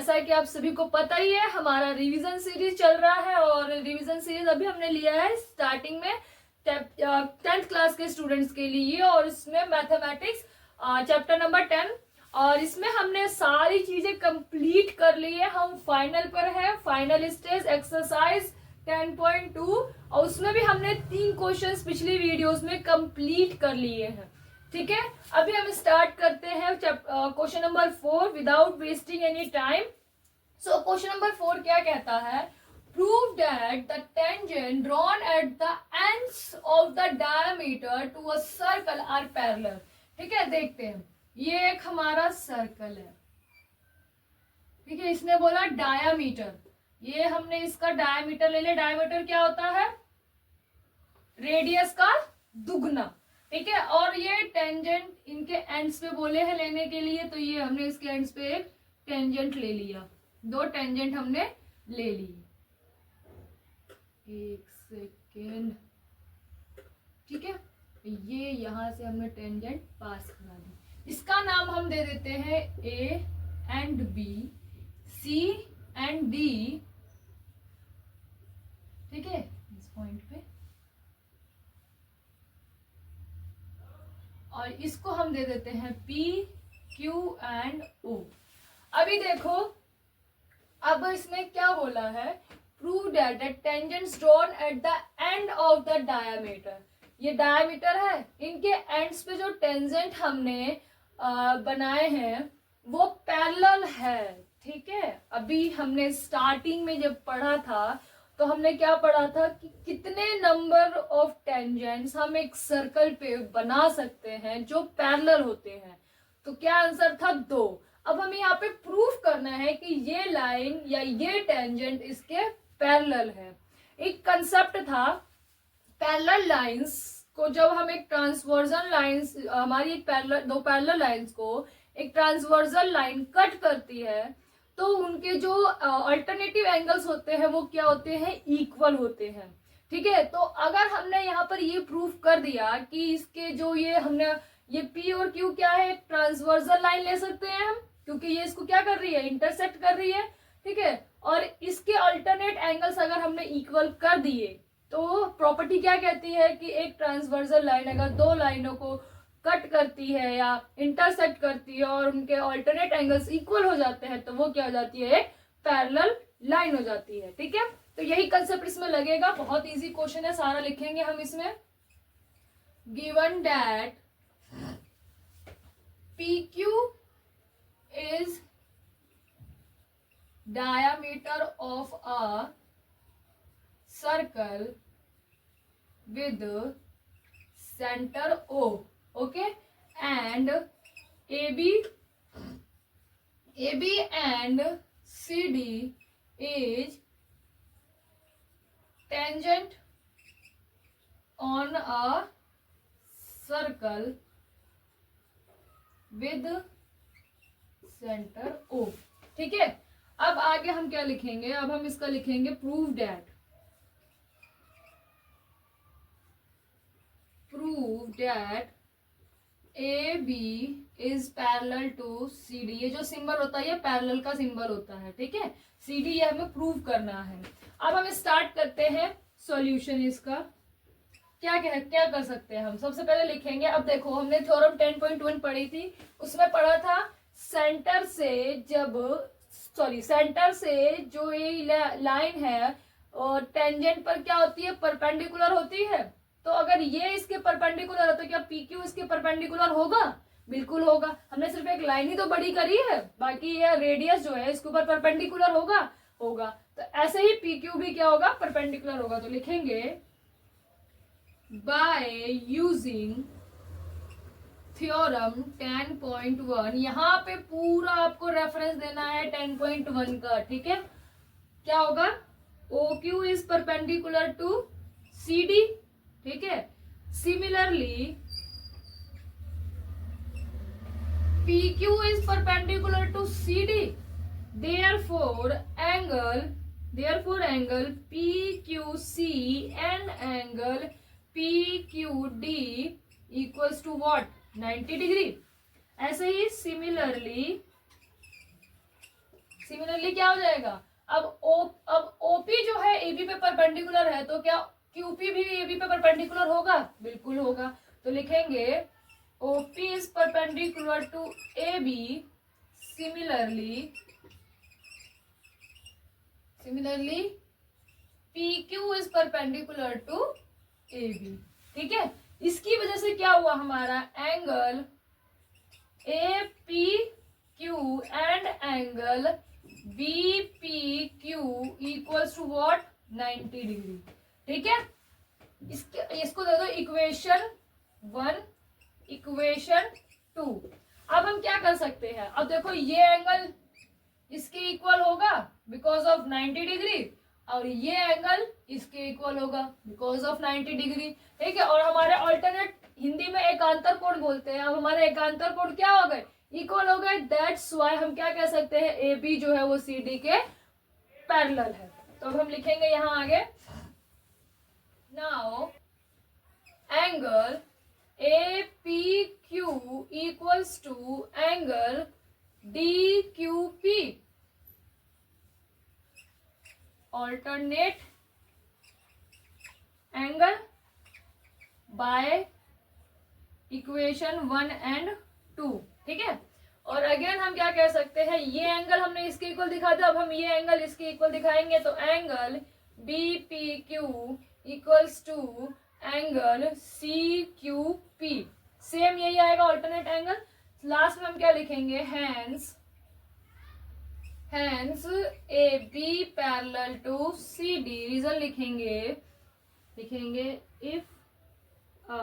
जैसा कि आप सभी को पता ही है, हमारा रिवीजन सीरीज चल रहा है और रिवीजन सीरीज अभी हमने लिया है स्टार्टिंग में 10th क्लास के स्टूडेंट्स के लिए, और इसमें मैथमेटिक्स चैप्टर नंबर 10, और इसमें हमने सारी चीजें कंप्लीट कर ली है। हम फाइनल पर है, फाइनल स्टेज एक्सरसाइज 10.2, और उसमें भी हमने 3 क्वेश्चंस पिछली वीडियोस में कंप्लीट कर लिए हैं। ठीक है, अभी हम स्टार्ट करते हैं question number 4 without wasting any time. So question number 4 क्या कहता है? Prove that the tangent drawn at the ends of the diameter to a circle are parallel. ठीक है, देखते हैं। ये एक हमारा सर्कल है, ठीक है, इसने बोला डायामीटर, ये हमने इसका डायामीटर ले लिया। डायामीटर क्या होता है? रेडियस का दुगना। ठीक है, और ये टेंजेंट इनके एंड्स पे बोले हैं लेने के लिए, तो ये हमने इसके एंड्स पे एक टेंजेंट ले लिया, 2 टेंजेंट हमने ले लिए। एक सेकेंड, ठीक है, ये यहां से हमने टेंजेंट पास करा दी। इसका नाम हम दे देते हैं A and B, C and D. ठीक है, इस पॉइंट पे, और इसको हम दे देते हैं P, Q एंड O। अभी देखो, अब इसने क्या बोला है? Prove that the tangents drawn at the end of the diameter. ये डायामीटर है, इनके एंड्स पे जो टेंजेंट हमने बनाए हैं वो पैरेलल है। ठीक है, अभी हमने स्टार्टिंग में जब पढ़ा था तो हमने क्या पढ़ा था कि कितने नंबर ऑफ टेंजेंट्स हम एक सर्कल पे बना सकते हैं जो पैरेलल होते हैं। तो क्या आंसर था? 2। अब हमें यहाँ पे प्रूफ करना है कि ये लाइन या ये टेंजेंट इसके पैरेलल है। एक कंसेप्ट था पैरेलल लाइंस को, जब हम एक ट्रांसवर्जल लाइंस, हमारी एक दो पैरेलल लाइंस को एक ट्रांसवर्जल लाइन कट करती है, तो उनके जो अल्टरनेटिव एंगल्स होते हैं वो क्या होते हैं? इक्वल होते हैं। ठीक है, तो अगर हमने यहाँ पर ये प्रूफ कर दिया कि इसके जो ये P और Q क्या है, ट्रांसवर्जल लाइन ले सकते हैं हम, क्योंकि ये इसको क्या कर रही है? इंटरसेक्ट कर रही है। ठीक है, और इसके अल्टरनेट एंगल्स अगर हमने इक्वल कर दिए तो प्रॉपर्टी क्या कहती है कि एक ट्रांसवर्जल लाइन अगर 2 लाइनों को कट करती है या इंटरसेक्ट करती है और उनके अल्टरनेट एंगल्स इक्वल हो जाते हैं, तो वो क्या हो जाती है? एक पैरेलल लाइन हो जाती है। ठीक है, तो यही कंसेप्ट इसमें लगेगा। बहुत इजी क्वेश्चन है, सारा लिखेंगे हम इसमें। Given that PQ is diameter of a circle with center O, okay, and AB and CD is tangent on a circle with center O। ठीक है, अब आगे हम क्या लिखेंगे? अब हम इसका लिखेंगे prove that AB is parallel to CD। ये जो सिंबल होता है ये पैरेलल का सिंबल होता है। ठीक है, CD ये हमें प्रूव करना है। अब हम स्टार्ट करते हैं सॉल्यूशन। इसका क्या कर सकते हैं हम? सबसे पहले लिखेंगे, अब देखो हमने थ्योरम 10.1 पढ़ी थी, उसमें पढ़ा था सेंटर से जो ये लाइन है और टेंजेंट पर क्या होती है? परपेंडिकुलर होती है। तो अगर ये इसके परपेंडिकुलर है तो क्या PQ इसके परपेंडिकुलर होगा? बिल्कुल होगा। हमने सिर्फ एक लाइन ही तो बड़ी करी है, बाकी ये रेडियस जो है इसके ऊपर परपेंडिकुलर होगा। तो ऐसे ही PQ भी क्या होगा? परपेंडिकुलर होगा। तो लिखेंगे बाय यूजिंग थ्योरम 10.1। यहाँ पे पूरा आपको रेफरेंस देना है 10.1 का। ठीक है, क्या होगा? OQ is perpendicular to CD। ठीक है, similarly PQ is perpendicular to CD, therefore angle PQC and angle PQD equals to what? 90 degree. ऐसे ही सिमिलरली सिमिलरली क्या हो जाएगा, अब ओपी जो है एबी पे परपेंडिकुलर है, तो क्या क्यूपी भी एबी पे परपेंडिकुलर होगा, बिल्कुल होगा। तो लिखेंगे OP is perpendicular to AB, similarly PQ is perpendicular to AB। ठीक है, इसकी वजह से क्या हुआ, हमारा angle APQ and angle BPQ equals to what, 90 degree. ठीक है, इसको दे दो इक्वेशन 1, इक्वेशन 2। अब हम क्या कर सकते हैं, अब देखो ये एंगल इसके इक्वल होगा बिकॉज ऑफ 90 डिग्री, और ये एंगल इसके इक्वल होगा बिकॉज ऑफ 90 डिग्री। ठीक है, और हमारे ऑल्टरनेट हिंदी में एकांतर कोण बोलते हैं, अब हमारे एकांतर कोण क्या हो गए, इक्वल हो गए। दैट्स व्हाई हम क्या कह सकते हैं, ए बी जो है वो सी डी के पैरेलल है। तो अब हम लिखेंगे यहां आगे, now angle A P Q equals to angle D Q P, alternate angle by equation 1 and 2। ठीक है, और अगेन हम क्या कह सकते हैं, ये एंगल हमने इसके इक्वल दिखा था, अब हम ये एंगल इसके इक्वल दिखाएंगे, तो angle B P Q equals to angle C Q P, same यही आएगा ऑल्टरनेट एंगल। लास्ट में हम क्या लिखेंगे, Hence AB parallel to CD। Reason लिखेंगे if a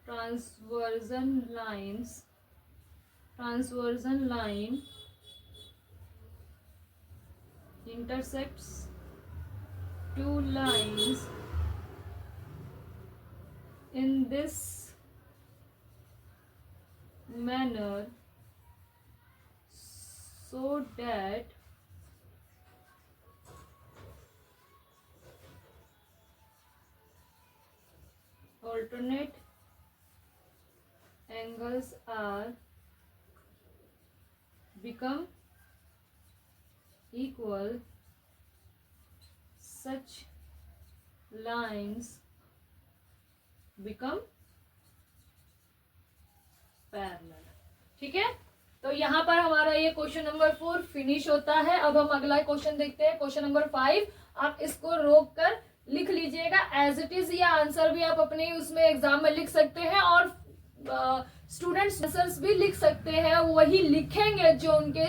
transversion line intersects two lines in this manner so that alternate angles are become equal, such lines become parallel। ठीक है, तो यहाँ पर हमारा ये क्वेश्चन नंबर 4 फिनिश होता है। अब हम अगला क्वेश्चन देखते हैं, क्वेश्चन नंबर 5। आप इसको रोक कर लिख लीजिएगा एज इट इज, या आंसर भी आप अपने उसमें एग्जाम में लिख सकते हैं, और स्टूडेंट्स आंसर्स भी लिख सकते हैं, वही लिखेंगे जो उनके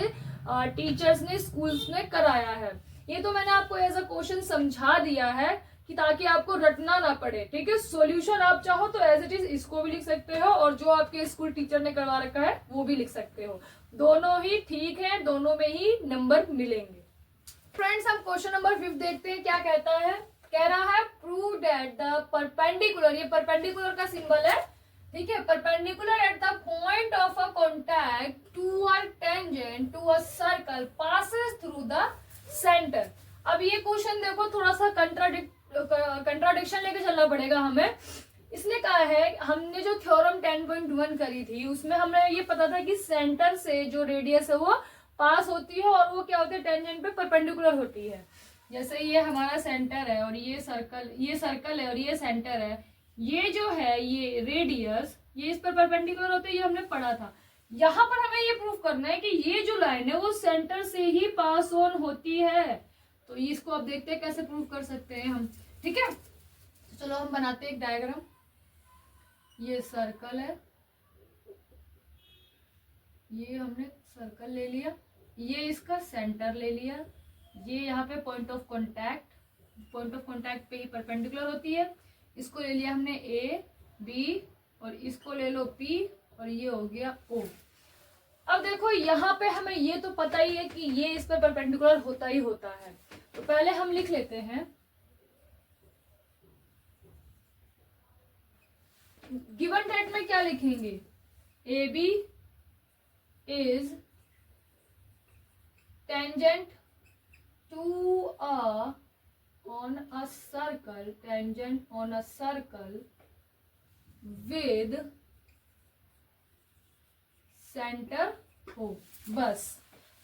टीचर्स ने स्कूल्स में कराया है। ये तो मैंने आपको एज अ क्वेश्चन समझा दिया है कि ताकि आपको रटना ना पड़े। ठीक है, सॉल्यूशन आप चाहो तो एज इट इज इसको भी लिख सकते हो, और जो आपके स्कूल टीचर ने करवा रखा है वो भी लिख सकते हो। दोनों ही ठीक है, दोनों में ही नंबर मिलेंगे। फ्रेंड्स, हम क्वेश्चन नंबर 5 देखते हैं, क्या कहता है। कह रहा है प्रूव दैट द परपेंडिकुलर, ये परपेंडिकुलर का सिंबल है। ठीक है, perpendicular at the point of a contact to a tangent to a circle passes through the centre. अब ये क्वेश्चन देखो, थोड़ा सा कंट्राडिक्शन लेके चलना पड़ेगा हमें। इसने कहा है, हमने जो थ्योरम 10.1 करी थी उसमें हमें ये पता था कि सेंटर से जो रेडियस है वो पास होती है, और वो क्या होती है, टेंजेंट पे परपेंडिकुलर होती है। जैसे ये हमारा सेंटर है और ये सर्कल है और ये सेंटर है, ये जो है ये रेडियस ये इस पर परपेंडिकुलर होती है, ये हमने पढ़ा था। यहाँ पर हमें ये प्रूफ करना है कि ये जो लाइन है वो सेंटर से ही पास ऑन होती है। तो इसको अब देखते हैं कैसे प्रूव कर सकते हैं हम। ठीक है, चलो हम बनाते हैं एक डायग्राम। ये सर्कल है, ये हमने सर्कल ले लिया, ये इसका सेंटर ले लिया, ये यहाँ पे पॉइंट ऑफ कांटेक्ट पे ही परपेंडिकुलर होती है। इसको ले लिया हमने ए बी, और इसको ले लो पी, और ये हो गया ओ। अब देखो यहाँ पे हमें ये तो पता ही है कि ये इस पर परपेंडिकुलर होता ही होता है, तो पहले हम लिख लेते हैं गिवन डेट में क्या लिखेंगे, A B is tangent to a on a circle with center हो। बस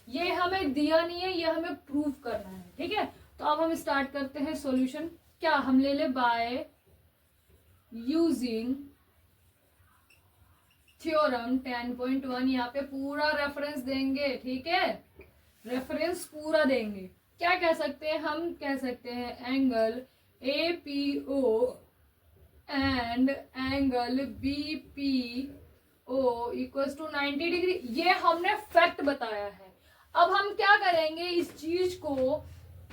ये हमें दिया नहीं है, ये हमें प्रूव करना है। ठीक है, तो अब हम स्टार्ट करते हैं सॉल्यूशन। क्या हम ले ले, बाय यूजिंग थ्योरम 10.1। यहाँ पे पूरा रेफरेंस देंगे। ठीक है, रेफरेंस पूरा देंगे। क्या कह सकते हैं हम, कह सकते हैं angle APO and angle BPO equals to 90 degree. ये हमने फैक्ट बताया है। अब हम क्या करेंगे, इस चीज को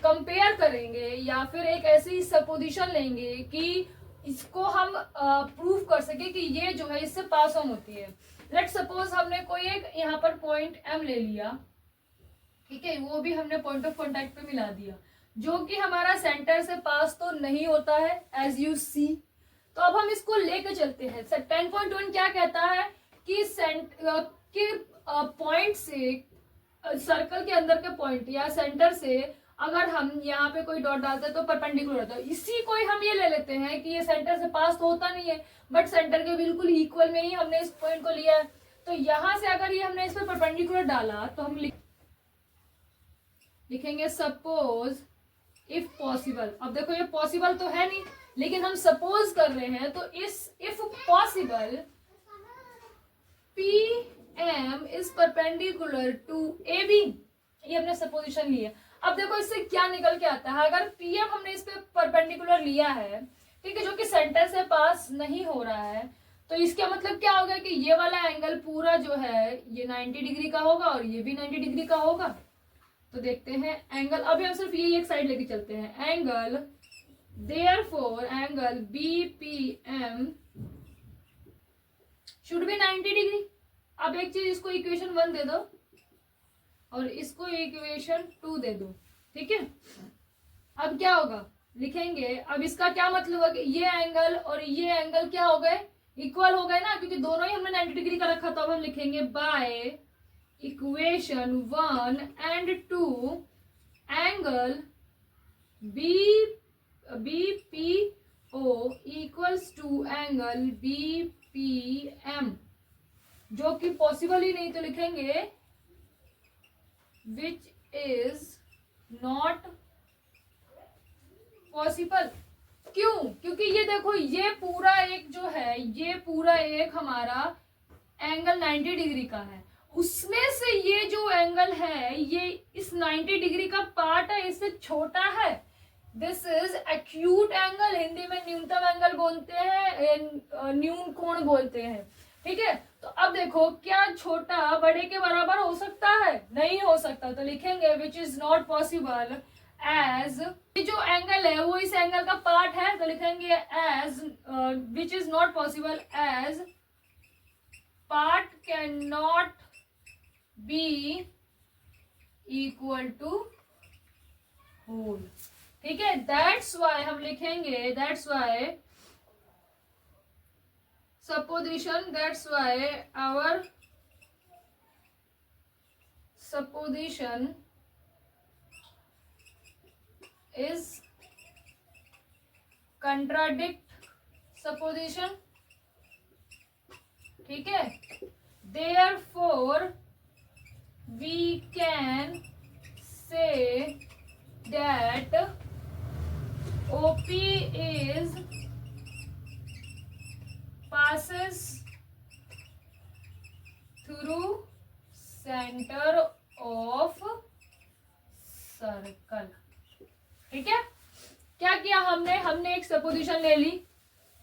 कंपेयर करेंगे या फिर एक ऐसी सपोजिशन लेंगे कि इसको हम प्रूव कर सके कि ये जो है इससे पास ऑन होती है। लेट सपोज हमने कोई एक यहाँ पर पॉइंट M ले लिया। ठीक है, वो भी हमने पॉइंट ऑफ कांटेक्ट पे मिला दिया, जो कि हमारा सेंटर से पास तो नहीं होता है एज यू सी। तो अब हम इसको लेके चलते हैं। 10.1 क्या कहता है कि पॉइंट से, सर्कल के अंदर के पॉइंट या सेंटर से अगर हम यहाँ पे कोई डॉट डालते हैं तो परपेंडिकुलर होता है। इसी को ही हम ये ले लेते हैं कि ये सेंटर से पास तो होता नहीं है, बट सेंटर के बिल्कुल इक्वल में ही हमने इस पॉइंट को लिया है। तो यहां से अगर ये हमने इस पर परपेंडिकुलर डाला तो हम लिखेंगे सपोज इफ पॉसिबल। अब देखो ये पॉसिबल तो है नहीं, लेकिन हम सपोज कर रहे हैं, तो इस if possible PM is perpendicular to AB, ये हमने सपोजिशन ली है। अब देखो इससे क्या निकल के आता है, अगर PM हमने इस पे परपेंडिकुलर लिया है, ठीक है, जो कि सेंटर से पास नहीं हो रहा है, तो इसका मतलब क्या होगा कि ये वाला एंगल पूरा जो है ये 90 डिग्री का होगा और ये भी 90 डिग्री का होगा। तो देखते हैं एंगल, अभी हम सिर्फ ये एक साइड लेके चलते हैं। Angle therefore angle BPM should be 90 degree. अब एक चीज, इसको इक्वेशन 1 दे दो और इसको इक्वेशन 2 दे दो। ठीक है, अब क्या होगा, लिखेंगे। अब इसका क्या मतलब हुआ कि ये एंगल और ये एंगल क्या हो गए, इक्वल हो गए ना, क्योंकि दोनों ही हमने 90 डिग्री का रखा। तो अब हम लिखेंगे by equation 1 and 2 angle BPO equals to angle BPM, जो कि पॉसिबल ही नहीं, तो लिखेंगे विच इज नॉट पॉसिबल। क्यों, क्योंकि ये देखो ये पूरा एक जो है, ये पूरा एक हमारा एंगल 90 डिग्री का है, उसमें से ये जो एंगल है ये इस 90 डिग्री का पार्ट है, इससे छोटा है। This is acute angle, Hindi में न्यूनतम एंगल बोलते हैं, न्यून कोण बोलते हैं। ठीक है, तो अब देखो क्या छोटा बड़े के बराबर हो सकता है, नहीं हो सकता। तो लिखेंगे which is not possible as, जो एंगल है वो इस एंगल का पार्ट है, तो लिखेंगे as which is not possible as part can not be equal to whole. ठीक है, दैट्स वाई हम लिखेंगे, that's why supposition, that's why our supposition is contradict supposition। ठीक है, therefore we can say that OP is passes through center of circle। ठीक है, क्या किया हमने एक सपोजिशन ले ली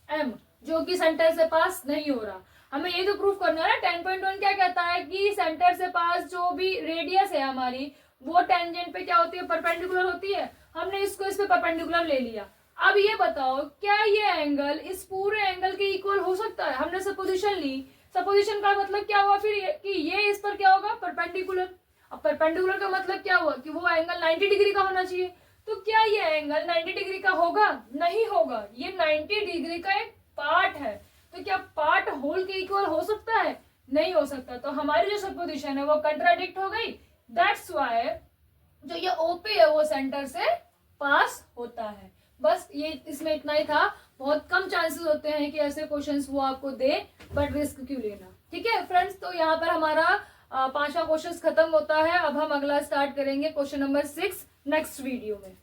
M, जो कि सेंटर से पास नहीं हो रहा। हमें ये तो प्रूफ करना है ना। 10.1 क्या कहता है कि सेंटर से पास जो भी रेडियस है हमारी, वो टेंजेंट पे क्या होती है, परपेंडिकुलर होती है। हमने इसको इस पे परपेंडिकुलर ले लिया। अब ये बताओ क्या ये एंगल इस पूरे एंगल के इक्वल हो सकता है। हमने सपोजिशन ली, सपोजिशन का मतलब क्या हुआ फिर कि ये इस पर क्या होगा, परपेंडिकुलर। अब परपेंडिकुलर का मतलब क्या हुआ कि वो एंगल 90 डिग्री का होना चाहिए। तो क्या ये एंगल 90 डिग्री का होगा, नहीं होगा। ये 90 डिग्री का एक पार्ट है, तो क्या पार्ट होल के इक्वल हो सकता है, नहीं हो सकता। तो हमारी जो सपोजिशन है वो कंट्राडिक्ट हो गई। दैट्स वाई जो ये ओपी है वो सेंटर से पास होता है। बस ये इसमें इतना ही था। बहुत कम चांसेस होते हैं कि ऐसे क्वेश्चंस वो आपको दे, बट रिस्क क्यों लेना। ठीक है फ्रेंड्स, तो यहाँ पर हमारा पांचवा क्वेश्चन खत्म होता है। अब हम अगला स्टार्ट करेंगे क्वेश्चन नंबर 6 नेक्स्ट वीडियो में।